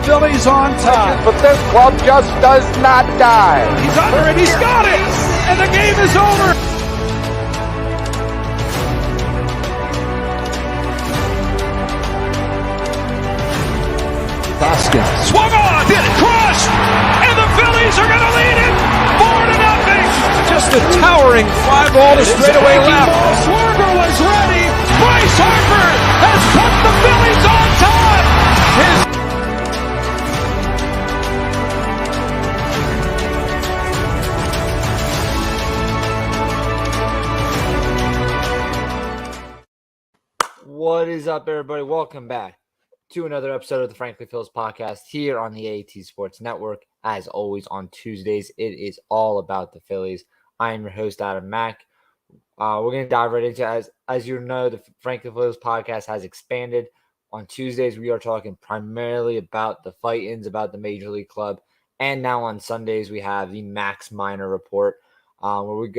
Phillies on top. But this club just does not die. He's under it. He's got it. And the game is over. Hoskins swung on, crushed, and the Phillies are going to lead it 4-0. Just a towering fly ball to straightaway left. Paul Schwarber was ready. Bryce Harper has put the Phillies on top. What is up, everybody? Welcome back to another episode of the Phrankly Phils Podcast here on the AAT Sports Network. As always, on Tuesdays, it is all about the Phillies. I am your host, Adam Mack. We're going to dive right into it. As you know, the Phrankly Phils Podcast has expanded. On Tuesdays, we are talking primarily about the fight-ins, about the Major League Club. And now on Sundays, we have the Max Minor Report, where we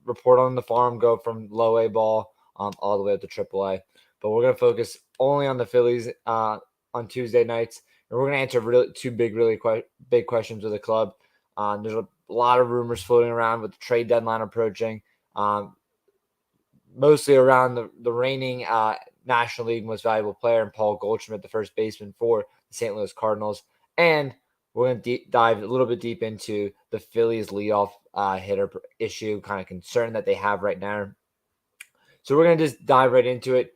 report on the farm, go from low A ball all the way up to triple A. But we're going to focus only on the Phillies on Tuesday nights. And we're going to answer two big questions with the club. There's a lot of rumors floating around with the trade deadline approaching, mostly around the reigning National League Most Valuable Player and Paul Goldschmidt, the first baseman for the St. Louis Cardinals. And we're going to dive a little bit deep into the Phillies leadoff hitter issue, kind of concern that they have right now. So we're going to just dive right into it.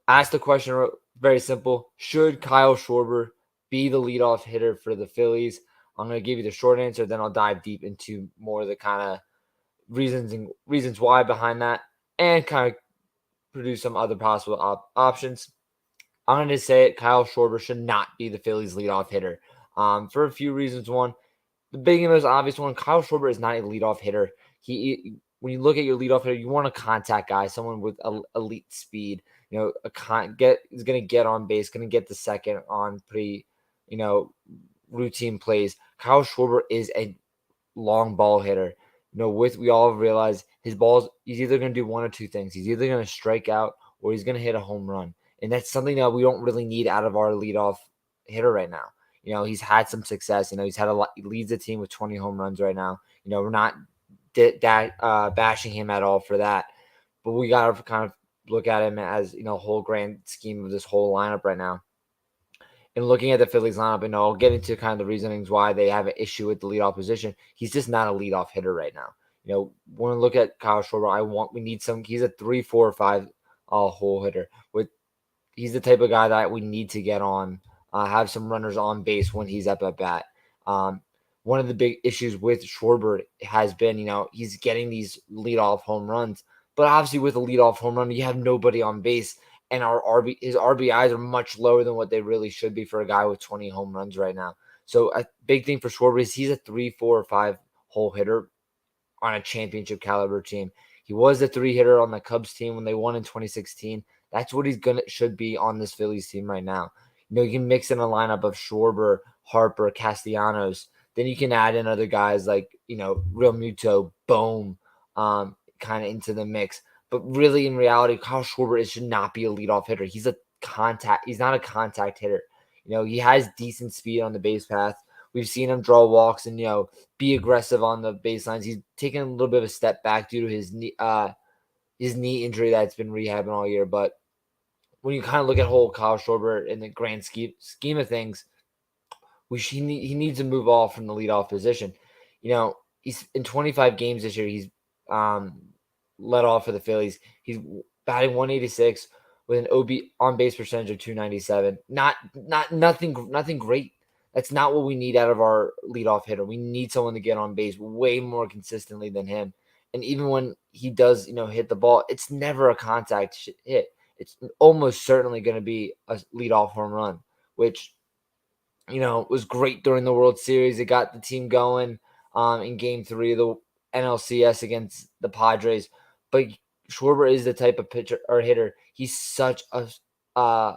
Ask the question, very simple. Should Kyle Schwarber be the leadoff hitter for the Phillies? I'm going to give you the short answer, then I'll dive deep into more of the kind of reasons why behind that and kind of produce some other possible options. I'm going to say it, Kyle Schwarber should not be the Phillies leadoff hitter for a few reasons. One, the big and most obvious one, Kyle Schwarber is not a leadoff hitter. When you look at your leadoff hitter, you want a contact guy, someone with elite speed. You know, is going to get on base, going to get the second on pretty, routine plays. Kyle Schwarber is a long ball hitter. We all realize his balls, he's either going to do one or two things. He's either going to strike out or he's going to hit a home run. And that's something that we don't really need out of our leadoff hitter right now. He's had some success. He's had a lot. He leads the team with 20 home runs right now. We're not bashing him at all for that. But we got to kind of look at him as, whole grand scheme of this whole lineup right now. And looking at the Phillies lineup, I'll get into kind of the reasonings why they have an issue with the leadoff position. He's just not a leadoff hitter right now. When we look at Kyle Schwarber, we need he's a 3, 4, 5 hole hitter. He's the type of guy that we need to get on, have some runners on base when he's up at bat. One of the big issues with Schwarber has been, he's getting these leadoff home runs. But obviously with a leadoff home run, you have nobody on base, and his RBIs are much lower than what they really should be for a guy with 20 home runs right now. So a big thing for Schwarber is he's a 3, 4, or 5 hole hitter on a championship caliber team. He was the 3 hitter on the Cubs team when they won in 2016. That's what should be on this Phillies team right now. You can mix in a lineup of Schwarber, Harper, Castellanos. Then you can add in other guys like, Real Muto, Bohm, kind of into the mix. But really, in reality, Kyle Schwarber should not be a leadoff hitter. He's not a contact hitter. He has decent speed on the base path. We've seen him draw walks and, be aggressive on the baselines. He's taken a little bit of a step back due to his knee injury that's been rehabbing all year. But when you kind of look at whole Kyle Schwarber in the grand scheme of things, he needs to move off from the leadoff position. He's in 25 games this year. He's led off for the Phillies. He's batting 186 with an on base percentage of 297. Nothing great. That's not what we need out of our leadoff hitter. We need someone to get on base way more consistently than him. And even when he does, hit the ball, it's never a contact hit. It's almost certainly going to be a leadoff home run, which, was great during the World Series. It got the team going in Game 3 of the NLCS against the Padres. But Schwarber is the type of pitcher or hitter. He's such a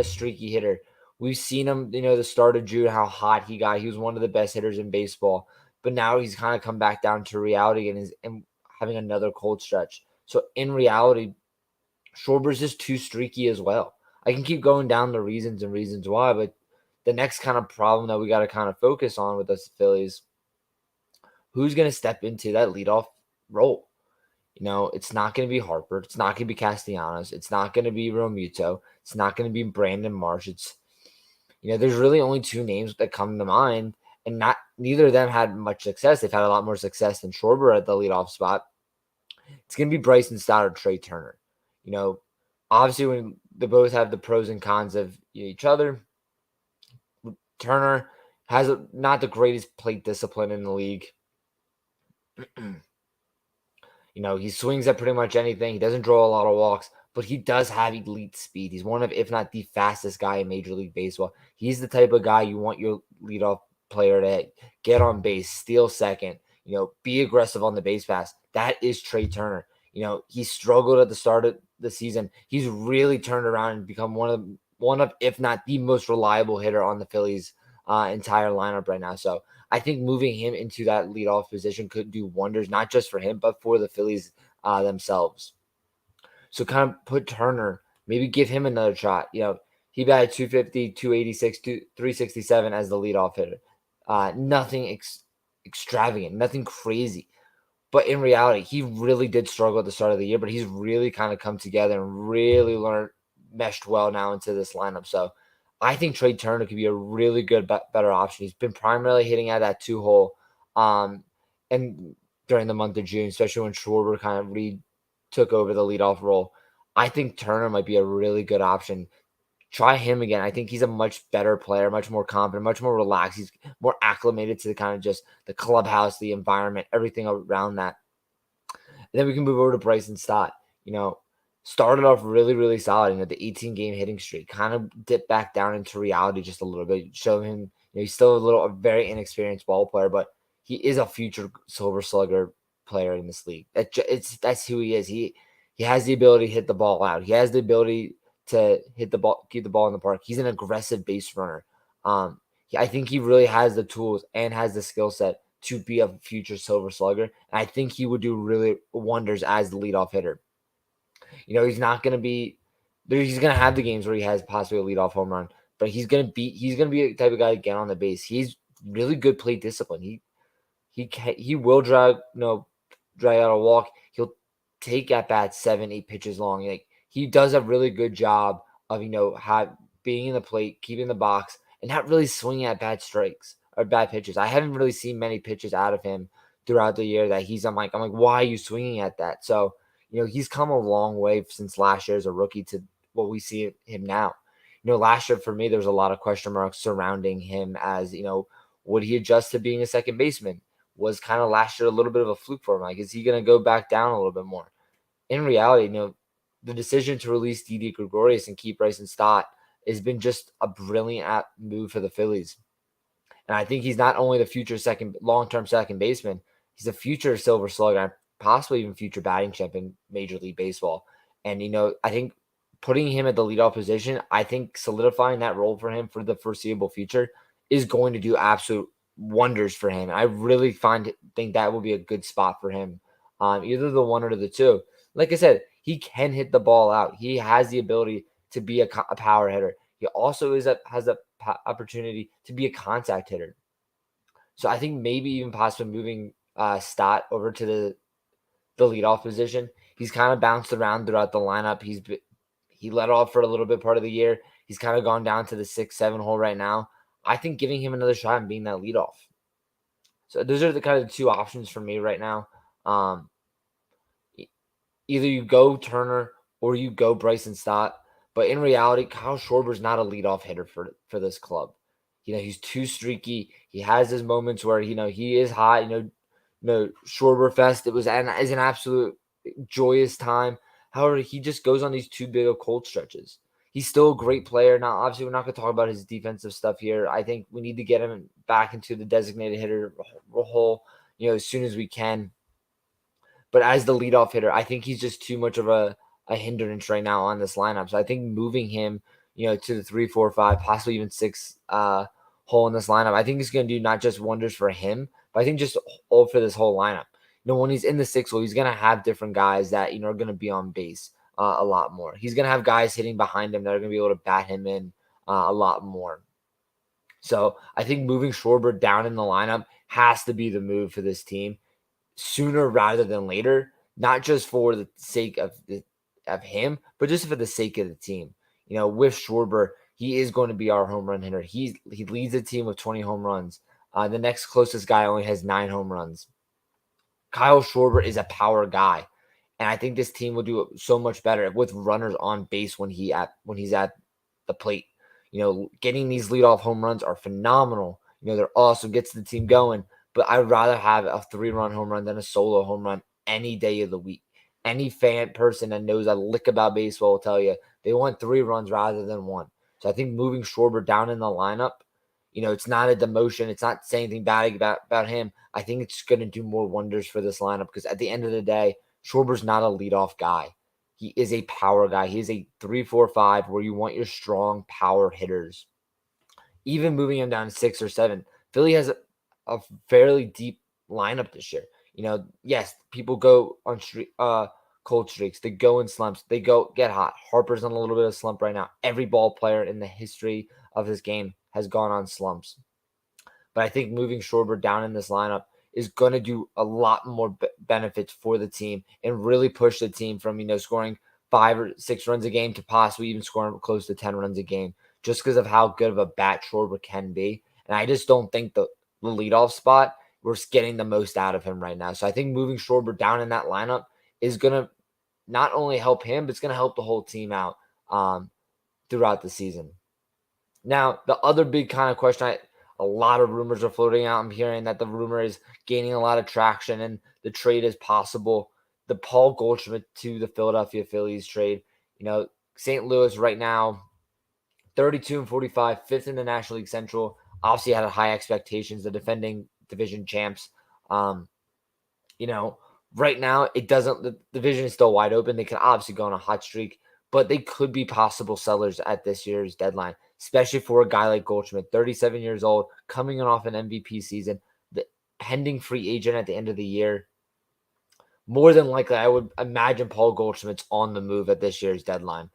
streaky hitter. We've seen him, the start of June, how hot he got. He was one of the best hitters in baseball. But now he's kind of come back down to reality and having another cold stretch. So in reality, Schwarber's just too streaky as well. I can keep going down the reasons why, but the next kind of problem that we got to kind of focus on with us Phillies, who's going to step into that leadoff role? It's not going to be Harper. It's not going to be Castellanos. It's not going to be Romuto. It's not going to be Brandon Marsh. There's really only two names that come to mind, and neither of them had much success. They've had a lot more success than Schwarber at the leadoff spot. It's going to be Bryson Stott or Trey Turner. Obviously when they both have the pros and cons of each other, Turner has not the greatest plate discipline in the league. He swings at pretty much anything. He doesn't draw a lot of walks, but he does have elite speed. He's one of, if not the fastest guy in Major League Baseball. He's the type of guy you want your leadoff player to get on base, steal second, be aggressive on the base pass. That is Trey Turner. He struggled at the start of the season. He's really turned around and become one of, if not the most reliable hitter on the Phillies entire lineup right now. So I think moving him into that leadoff position could do wonders, not just for him, but for the Phillies themselves. So kind of put Turner, maybe give him another shot. He batted 250, 286, 367 as the leadoff hitter. Nothing extravagant, nothing crazy. But in reality, he really did struggle at the start of the year, but he's really kind of come together and really meshed well now into this lineup. So I think Trey Turner could be a really good, better option. He's been primarily hitting at that 2-hole and during the month of June, especially when Schwarber kind of took over the leadoff role. I think Turner might be a really good option. Try him again. I think he's a much better player, much more confident, much more relaxed. He's more acclimated to the kind of just the clubhouse, the environment, everything around that. And then we can move over to Bryson Stott. Started off really, really solid. The 18-game hitting streak kind of dipped back down into reality just a little bit. Show him, he's still a very inexperienced ball player, but he is a future Silver Slugger player in this league. That's who he is. He has the ability to hit the ball out. He has the ability to hit the ball, keep the ball in the park. He's an aggressive base runner. I think he really has the tools and has the skill set to be a future Silver Slugger. And I think he would do really wonders as the leadoff hitter. He's not going to be there. He's going to have the games where he has possibly a leadoff home run, but he's going to be a type of guy to get on the base. He's really good plate discipline. He will drag out a walk. He'll take at bats 7-8 pitches long. He does a really good job of being in the plate, keeping the box, and not really swinging at bad strikes or bad pitches. I haven't really seen many pitches out of him throughout the year that I'm like, why are you swinging at that? So he's come a long way since last year as a rookie to what we see him now. Last year for me, there was a lot of question marks surrounding him as, would he adjust to being a second baseman? Was kind of last year a little bit of a fluke for him. Is he going to go back down a little bit more? In reality, the decision to release Didi Gregorius and keep Bryson Stott has been just a brilliant move for the Phillies. And I think he's not only the future long-term second baseman, he's a future Silver Slugger, possibly even future batting champ in Major League Baseball. And, I think putting him at the leadoff position, I think solidifying that role for him for the foreseeable future is going to do absolute wonders for him. I really think that will be a good spot for him, either the one or the two. Like I said, he can hit the ball out. He has the ability to be a power hitter. He also has the opportunity to be a contact hitter. So I think maybe even possibly moving Stott over to the leadoff position. He's kind of bounced around throughout the lineup. He led off for a little bit part of the year. He's kind of gone down to the 6-7 hole right now. I think giving him another shot and being that leadoff. So those are the kind of two options for me right now. Either you go Turner or you go Bryson Stott. But in reality, Kyle Schwarber is not a leadoff hitter for this club. He's too streaky. He has his moments where, he is hot. Schwarber Fest, is an absolute joyous time. However, he just goes on these too big of cold stretches. He's still a great player. Now, obviously, we're not going to talk about his defensive stuff here. I think we need to get him back into the designated hitter hole, as soon as we can. But as the leadoff hitter, I think he's just too much of a hindrance right now on this lineup. So I think moving him, to the 3, 4, 5, possibly even 6 hole in this lineup, I think it's going to do not just wonders for him, but I think just all for this whole lineup. When he's in the 6 hole, he's going to have different guys that, are going to be on base a lot more. He's going to have guys hitting behind him that are going to be able to bat him in a lot more. So I think moving Schwarber down in the lineup has to be the move for this team sooner rather than later, not just for the sake of him, but just for the sake of the team. With Schwarber, he is going to be our home run hitter. He leads the team with 20 home runs. The next closest guy only has 9 home runs. Kyle Schwarber is a power guy, and I think this team will do so much better with runners on base when he's at the plate. Getting these leadoff home runs are phenomenal. They're awesome, gets the team going. But I'd rather have a 3-run home run than a solo home run any day of the week. Any person that knows a lick about baseball will tell you they want 3 runs rather than 1. So I think moving Schwarber down in the lineup, it's not a demotion. It's not saying anything bad about him. I think it's going to do more wonders for this lineup because at the end of the day, Schwarber's not a leadoff guy. He is a power guy. He is a 3-4-5 where you want your strong power hitters. Even moving him down to 6 or 7, Philly has a fairly deep lineup this year. Yes, people go on cold streaks. They go in slumps. They get hot. Harper's on a little bit of slump right now. Every ball player in the history of this game has gone on slumps. But I think moving Schwarber down in this lineup is going to do a lot more benefits for the team and really push the team from, scoring 5 or 6 runs a game to possibly even scoring close to 10 runs a game just because of how good of a bat Schwarber can be. And I just don't think the leadoff spot, we're getting the most out of him right now. So I think moving Schwarber down in that lineup is going to not only help him, but it's going to help the whole team out throughout the season. Now, the other big kind of question, a lot of rumors are floating out. I'm hearing that the rumor is gaining a lot of traction and the trade is possible. The Paul Goldschmidt to the Philadelphia Phillies trade. St. Louis right now, 32-45, 5th in the National League Central. Obviously had high expectations, the defending division champs. Right now the division is still wide open. They could obviously go on a hot streak, but they could be possible sellers at this year's deadline, especially for a guy like Goldschmidt, 37 years old, coming off an MVP season, the pending free agent at the end of the year. More than likely, I would imagine Paul Goldschmidt's on the move at this year's deadline.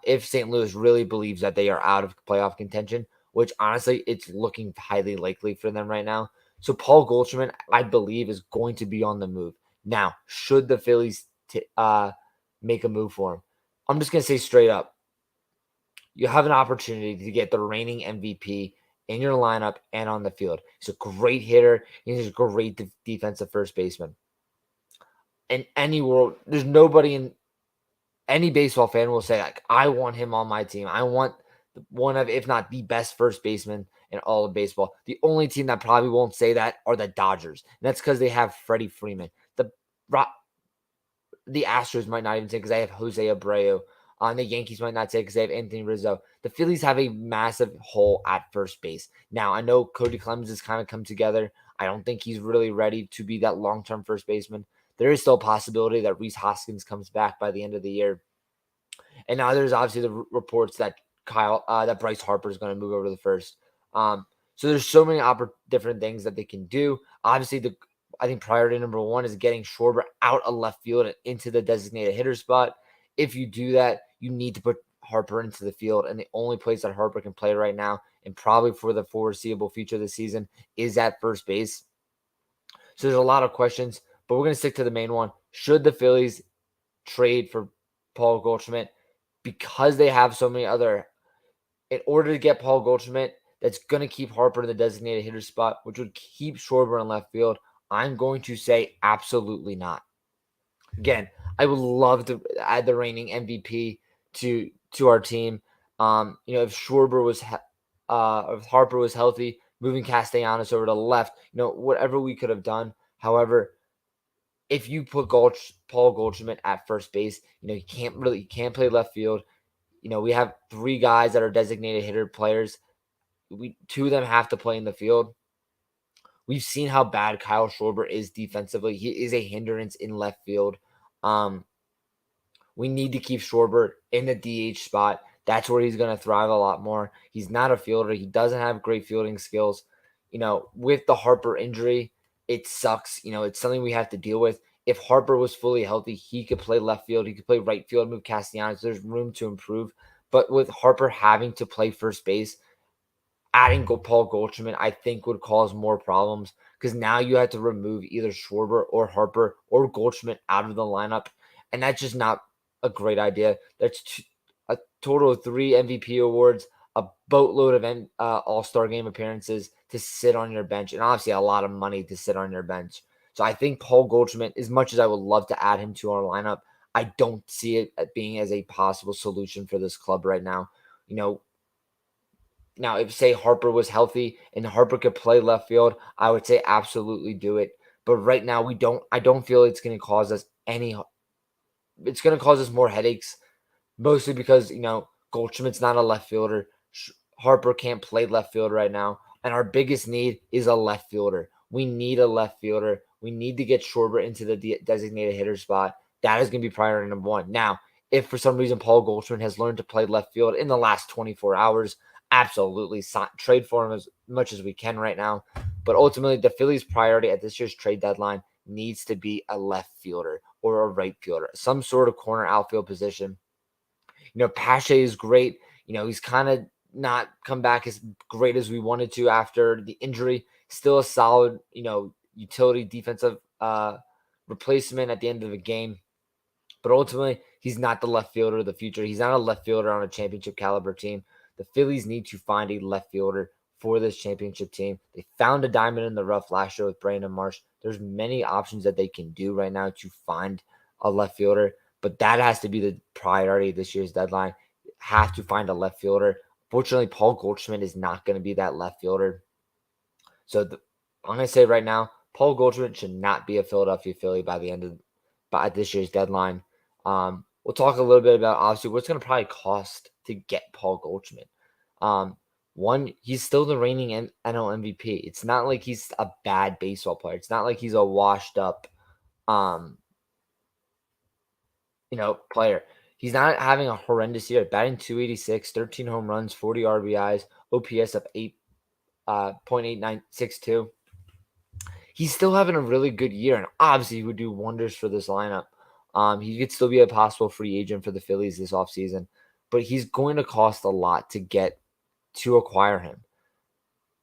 If St. Louis really believes that they are out of playoff contention, which honestly, it's looking highly likely for them right now. So Paul Goldschmidt, I believe, is going to be on the move. Now, should the Phillies make a move for him? I'm just going to say straight up, you have an opportunity to get the reigning MVP in your lineup and on the field. He's a great hitter. He's a great defensive first baseman. In any world, there's nobody in any baseball fan will say, like, I want him on my team. I want one of, if not the best first baseman in all of baseball. The only team that probably won't say that are the Dodgers. And that's because they have Freddie Freeman. The Astros might not even say because they have Jose Abreu. The Yankees might not say because they have Anthony Rizzo. The Phillies have a massive hole at first base. Now, I know Cody Clemens has kind of come together. I don't think he's really ready to be that long-term first baseman. There is still a possibility that Rhys Hoskins comes back by the end of the year. And now there's obviously the reports that that Bryce Harper is going to move over to the first. So there's so many different things that they can do. Obviously, I think priority number 1 is getting Schwarber out of left field and into the designated hitter spot. If you do that, you need to put Harper into the field. And the only place that Harper can play right now, and probably for the foreseeable future of the season, is at first base. So there's a lot of questions, but we're going to stick to the main one. Should the Phillies trade for Paul Goldschmidt? Because they have so many other, in order to get Paul Goldschmidt, that's going to keep Harper in the designated hitter spot, which would keep Schwarber in left field, I'm going to say absolutely not. Again, I would love to add the reigning MVP to our team. If Schwarber was, if Harper was healthy, moving Castellanos over to left, whatever we could have done. However, if you put Paul Goldschmidt at first base, you can't play left field. We have 3 guys that are designated hitter players. 2 of them have to play in the field. We've seen how bad Kyle Schwarber is defensively. He is a hindrance in left field. We need to keep Schwarber in the DH spot. That's where he's going to thrive a lot more. He's not a fielder. He doesn't have great fielding skills. With the Harper injury, it sucks. It's something we have to deal with. If Harper was fully healthy, he could play left field. He could play right field, move Castellanos. There's room to improve. But with Harper having to play first base, Adding Paul Goldschmidt, I think, would cause more problems because now you have to remove either Schwarber or Harper or Goldschmidt out of the lineup, and that's just not a great idea. That's a total of 3 MVP awards, a boatload of All-Star game appearances to sit on your bench, and obviously a lot of money to sit on your bench. So I think Paul Goldschmidt, as much as I would love to add him to our lineup, I don't see it being as a possible solution for this club right now. Now, if say Harper was healthy and Harper could play left field, I would say absolutely do it. But right now, I don't feel it's going to cause us it's going to cause us more headaches, mostly because, Goldschmidt's not a left fielder. Harper can't play left field right now. And our biggest need is a left fielder. We need a left fielder. We need to get Schwarber into the designated hitter spot. That is going to be priority number 1. Now, if for some reason Paul Goldschmidt has learned to play left field in the last 24 hours, absolutely trade for him as much as we can right now. But ultimately, the Phillies' priority at this year's trade deadline needs to be a left fielder or a right fielder, some sort of corner outfield position. Pache is great. He's kind of not come back as great as we wanted to after the injury. Still a solid, utility defensive replacement at the end of the game. But ultimately, he's not the left fielder of the future. He's not a left fielder on a championship caliber team. The Phillies need to find a left fielder for this championship team. They found a diamond in the rough last year with Brandon Marsh. There's many options that they can do right now to find a left fielder, but that has to be the priority of this year's deadline. Have to find a left fielder. Fortunately, Paul Goldschmidt is not going to be that left fielder. So I'm going to say right now, Paul Goldschmidt should not be a Philadelphia Philly by this year's deadline. We'll talk a little bit about obviously what's going to probably cost to get Paul Goldschmidt. One, he's still the reigning NL MVP. It's not like he's a bad baseball player. It's not like he's a washed up, player. He's not having a horrendous year. Batting .286, 13 home runs, 40 RBIs, OPS of 8.8962. He's still having a really good year, and obviously he would do wonders for this lineup. He could still be a possible free agent for the Phillies this offseason, but he's going to cost a lot to acquire him.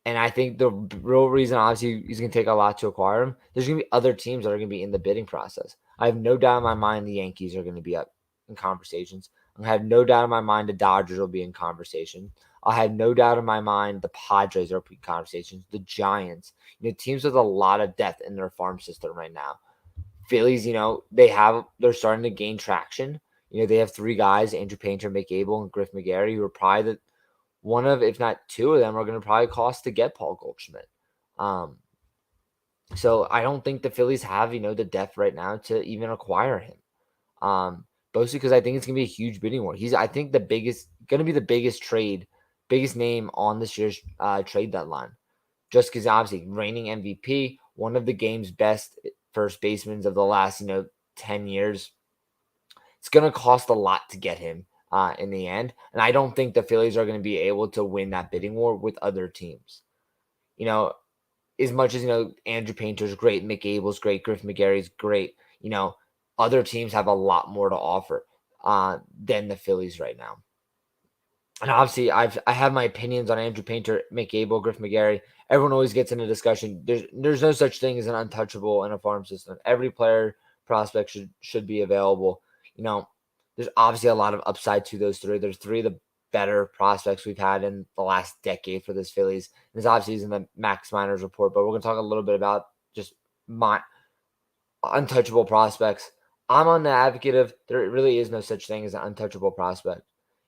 And I think the real reason, obviously, he's going to take a lot to acquire him, there's going to be other teams that are going to be in the bidding process. I have no doubt in my mind the Yankees are going to be up in conversations. I have no doubt in my mind the Dodgers will be in conversation. I have no doubt in my mind the Padres are in conversations, the Giants, teams with a lot of depth in their farm system right now. Phillies, they're starting to gain traction. They have 3 guys, Andrew Painter, Mick Abel, and Griff McGarry, who are probably one of, if not 2 of them, are going to probably cost to get Paul Goldschmidt. So I don't think the Phillies have, the depth right now to even acquire him. Mostly because I think it's going to be a huge bidding war. He's, I think, going to be the biggest name on this year's trade deadline. Just because obviously reigning MVP, one of the game's best first basemen of the last, 10 years. It's going to cost a lot to get him in the end. And I don't think the Phillies are going to be able to win that bidding war with other teams. As much as, Andrew Painter's great, Mick Abel's great, Griff McGarry's great, other teams have a lot more to offer than the Phillies right now. And obviously, I have my opinions on Andrew Painter, Mick Abel, Griff McGarry. Everyone always gets in a discussion. There's no such thing as an untouchable in a farm system. Every player prospect should be available. There's obviously a lot of upside to those 3. There's 3 of the better prospects we've had in the last decade for this Phillies. This obviously is in the Max Miners report, but we're going to talk a little bit about just my untouchable prospects. I'm on the advocate of there really is no such thing as an untouchable prospect.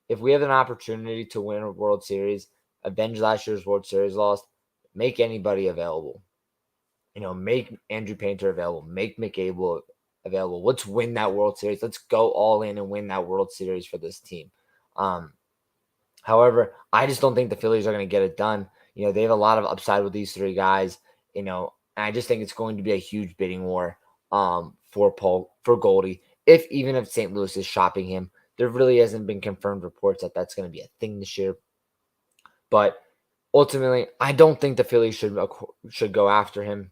If we have an opportunity to win a World Series, avenge last year's World Series loss, make anybody available. Make Andrew Painter available. Make Mick Abel available. Let's win that World Series. Let's go all in and win that World Series for this team. However, I just don't think the Phillies are going to get it done. They have a lot of upside with these 3 guys, and I just think it's going to be a huge bidding war for Goldie. Even if St. Louis is shopping him, there really hasn't been confirmed reports that that's going to be a thing this year. But ultimately, I don't think the Phillies should go after him.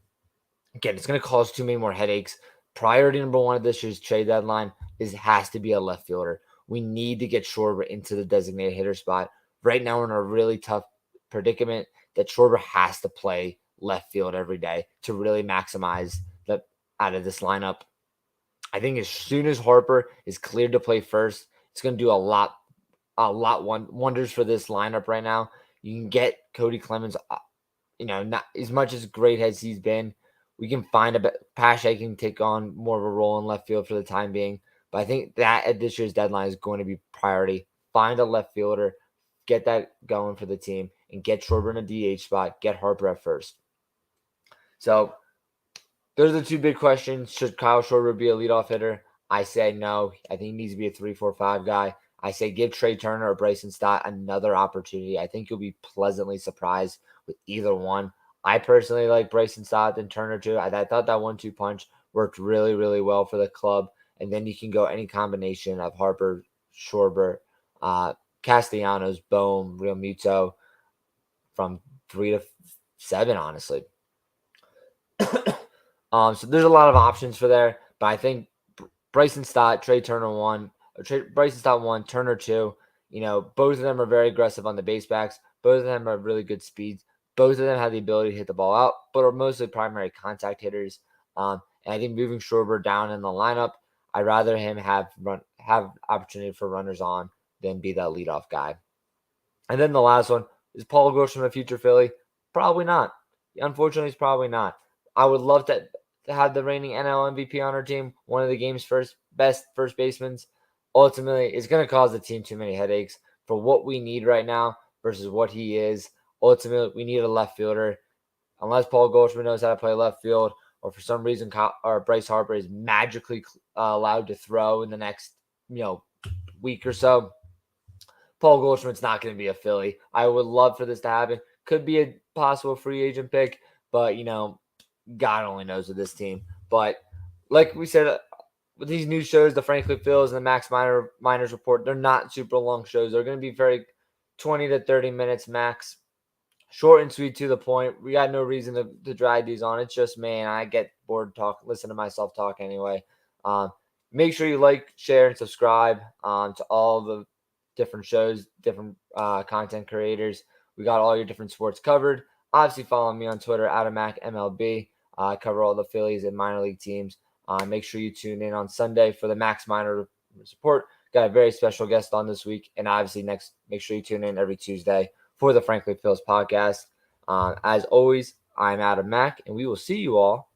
Again, it's going to cause too many more headaches. Priority number 1 of this year's trade deadline has to be a left fielder. We need to get Schwarber into the designated hitter spot. Right now, we're in a really tough predicament that Schwarber has to play left field every day to really maximize the out of this lineup. I think as soon as Harper is cleared to play first, it's going to do a lot wonders for this lineup right now. You can get Cody Clemens, not as much as great as he's been. We can find Pache can take on more of a role in left field for the time being. But I think that at this year's deadline is going to be priority. Find a left fielder, get that going for the team, and get Schwarber in a DH spot, get Harper at first. So those are the two big questions. Should Kyle Schwarber be a leadoff hitter? I say no. I think he needs to be a 3-4-5 guy. I say give Trey Turner or Bryson Stott another opportunity. I think you'll be pleasantly surprised with either one. I personally like Bryson Stott and Turner too. I thought that 1-2 punch worked really, really well for the club. And then you can go any combination of Harper, Schwarber, Castellanos, Bohm, Real Muto from 3 to 7, honestly. So there's a lot of options for there, but I think Bryson Stott, Trey Turner 1, Bryson Stott 1, Turner 2. Both of them are very aggressive on the base backs. Both of them are really good speeds. Both of them have the ability to hit the ball out, but are mostly primary contact hitters. And I think moving Schwarber down in the lineup, I'd rather him have opportunity for runners on than be that leadoff guy. And then the last one is Paul Goldschmidt a future Philly? Probably not. Unfortunately, he's probably not. I would love to have the reigning NL MVP on our team, one of the game's best first basemen. Ultimately, it's going to cause the team too many headaches for what we need right now versus what he is. Ultimately, we need a left fielder. Unless Paul Goldschmidt knows how to play left field, or for some reason Bryce Harper is magically allowed to throw in the next week or so, Paul Goldschmidt's not going to be a Philly. I would love for this to happen. Could be a possible free agent pick, but God only knows with this team. But like we said, with these new shows, the Phrankly Phils and the Max Miners Report, they're not super long shows. They're going to be very 20 to 30 minutes max. Short and sweet to the point. We got no reason to drag these on. It's just me, and I get bored listen to myself talk anyway. Make sure you like, share, and subscribe to all the different shows, different content creators. We got all your different sports covered. Obviously, follow me on Twitter, Adam Mack, MLB. I cover all the Phillies and minor league teams. Make sure you tune in on Sunday for the Max Minor Report. Got a very special guest on this week. And obviously, make sure you tune in every Tuesday for the Phrankly Phils Podcast. As always, I'm Adam Mack, and we will see you all